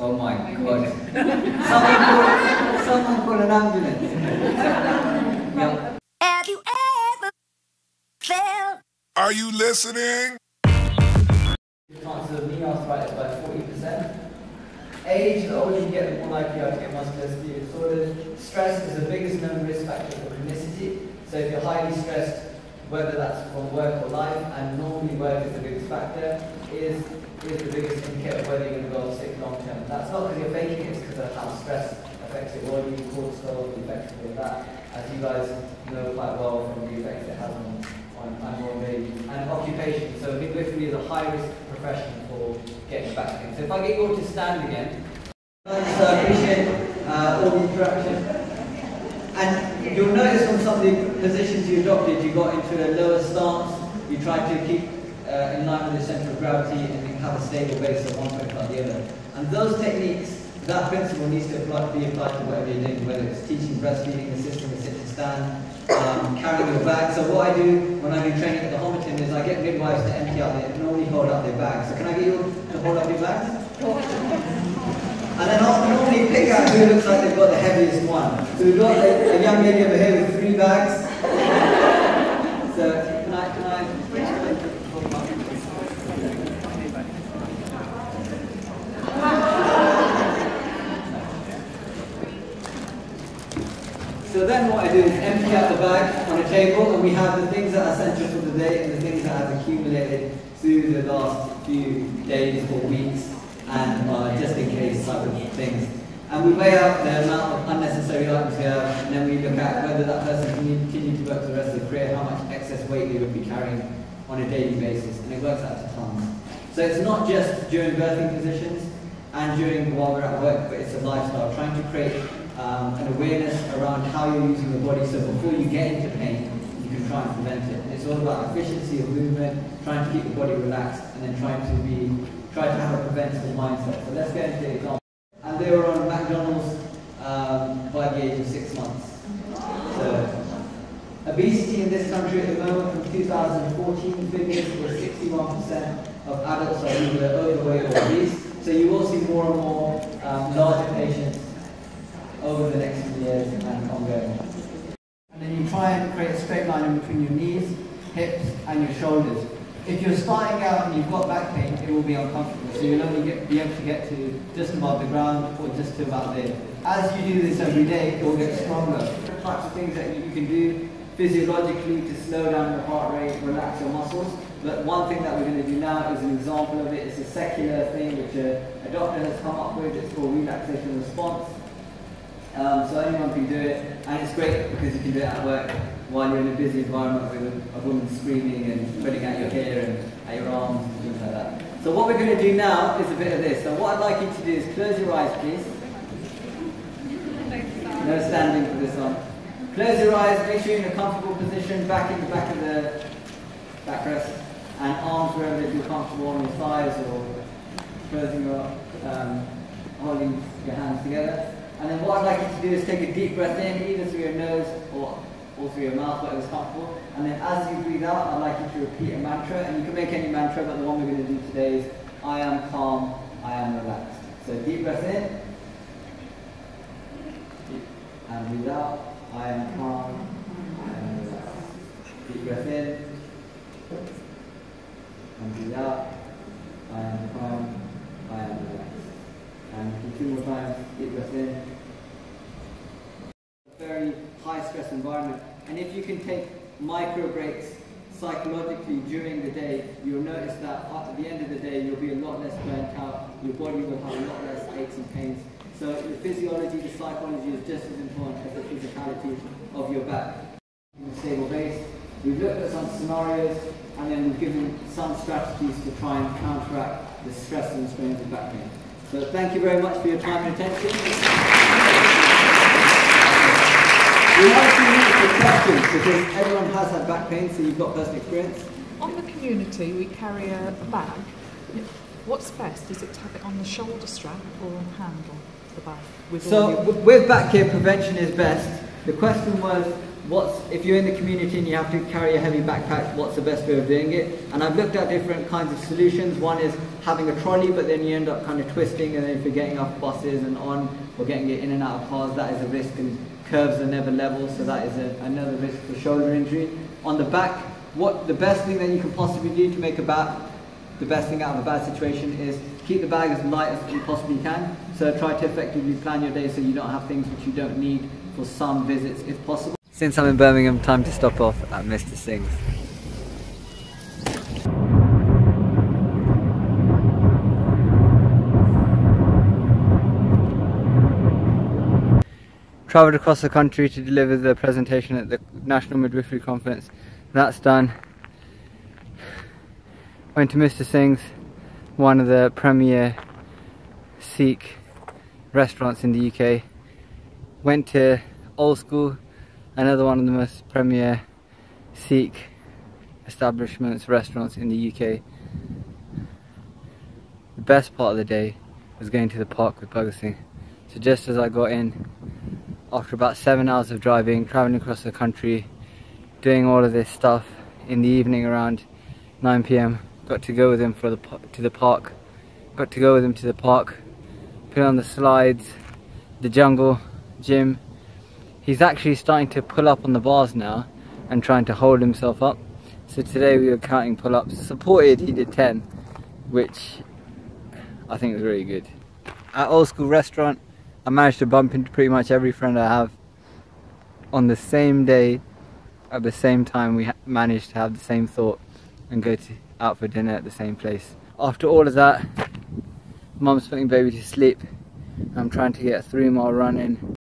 Oh my God. Someone call an ambulance. Yeah. Have you ever felt? Are you listening? Chances of knee arthritis by 40%. Age, the older you get, the more likely you are to get musculoskeletal disorders. Stress is the biggest known risk factor for chronicity. So if you're highly stressed, whether that's from work or life, and normally work is the biggest factor, is the biggest indicator of whether you're going to go sick long term. That's not because you're faking it, it's because of how stress affects your body, cortisol, the effects of that, as you guys know quite well from the effects it has on your baby. And occupation. So midwifery is a high-risk profession for getting back pain. So if I get you all to stand again, I appreciate all the interaction. And you'll notice from some of the positions you adopted, you got into a lower stance, you tried to keep in line with the center of gravity and you have a stable base of one foot like the other. And those techniques, that principle needs to be applied to whatever you're doing, whether it's teaching breastfeeding, assisting with sit to stand, carrying your bag. So what I do when I do training at the Homerton is I get midwives to empty out their, normally hold out their bags. So can I get you to hold up your bags? And then I'll normally pick out who looks like they've got the heaviest one. So we've got a young lady over here with 3 bags. So can I So then what I do is empty out the bag on a table, and we have the things that are essential for the day and the things that have accumulated through the last few days or weeks, and just in case type of things. And we weigh out the amount of unnecessary items we have, and then we look at whether that person can continue to work for the rest of their career, how much excess weight they would be carrying on a daily basis, and it works out to tons. So it's not just during birthing positions and during while we're at work, but it's a lifestyle, trying to create an awareness around how you're using the body, so before you get into pain, you can try and prevent it. And it's all about efficiency of movement, trying to keep the body relaxed, and then try to have a preventable mindset. So let's get into the example. And they were on McDonald's by the age of 6 months. So obesity in this country at the moment, from 2014 figures, was 61% of adults are either overweight or obese. So you will see more and more larger patients over the next few years and ongoing. And then you try and create a straight line in between your knees, hips and your shoulders. If you're starting out and you've got back pain, it will be uncomfortable. So you'll only be able to get to just above the ground or just to about there. As you do this every day, it will get stronger. Different types of things that you can do physiologically to slow down your heart rate, relax your muscles. But one thing that we're going to do now is an example of it. It's a secular thing which a doctor has come up with. It's called relaxation response. So anyone can do it, and it's great because you can do it at work while you're in a busy environment with a woman screaming and putting out your hair and at your arms and things like that. So what we're going to do now is a bit of this. So what I'd like you to do is close your eyes, please. No standing for this one. Close your eyes, make sure you're in a comfortable position, back in the back of the backrest, and arms wherever they feel comfortable on your thighs or closing your, holding your hands together. And then what I'd like you to do is take a deep breath in, either through your nose or through your mouth, whatever's comfortable. And then as you breathe out, I'd like you to repeat a mantra. And you can make any mantra, but the one we're going to do today is, I am calm, I am relaxed. So deep breath in. And breathe out, I am calm, I am relaxed. Deep breath in. And breathe out, I am calm, I am relaxed. And 2 more times, deep breath in. A very high stress environment. And if you can take micro breaks psychologically during the day, you'll notice that at the end of the day, you'll be a lot less burnt out. Your body will have a lot less aches and pains. So the physiology, the psychology is just as important as the physicality of your back. In a stable base, we've looked at some scenarios, and then we've given some strategies to try and counteract the stress and strains of back pain. So thank you very much for your time and attention. We have a few minutes for questions because everyone has had back pain, so you've got personal experience. On the community, we carry a bag. What's best? Is it to have it on the shoulder strap or on the handle of the bag? With back care, prevention is best. The question was, if you're in the community and you have to carry a heavy backpack, what's the best way of doing it? And I've looked at different kinds of solutions. One is having a trolley, but then you end up kind of twisting, and then if you're getting off buses and on, or getting it in and out of cars, that is a risk, and curves are never level, so that is another risk for shoulder injury. On the back, the best thing that you can possibly do to make the best thing out of a bad situation is keep the bag as light as you possibly can. So try to effectively plan your day so you don't have things which you don't need for some visits if possible. Since I'm in Birmingham, time to stop off at Mr. Singh's. Travelled across the country to deliver the presentation at the National Midwifery Conference. That's done. Went to Mr. Singh's, one of the premier Sikh restaurants in the UK. Went to Old School, another one of the most premier Sikh establishments, restaurants in the UK. The best part of the day was going to the park with Bhagat Singh. So just as I got in, after about 7 hours of driving, travelling across the country, doing all of this stuff, in the evening around 9 PM, got to go with him to the park. Got to go with him to the park, put on the slides, the jungle gym. He's actually starting to pull up on the bars now and trying to hold himself up. So today we were counting pull-ups. Supported, he did 10, which I think was really good. At Old School Restaurant, I managed to bump into pretty much every friend I have on the same day. At the same time, we managed to have the same thought and go out for dinner at the same place. After all of that, Mum's putting baby to sleep. I'm trying to get a 3-mile run in.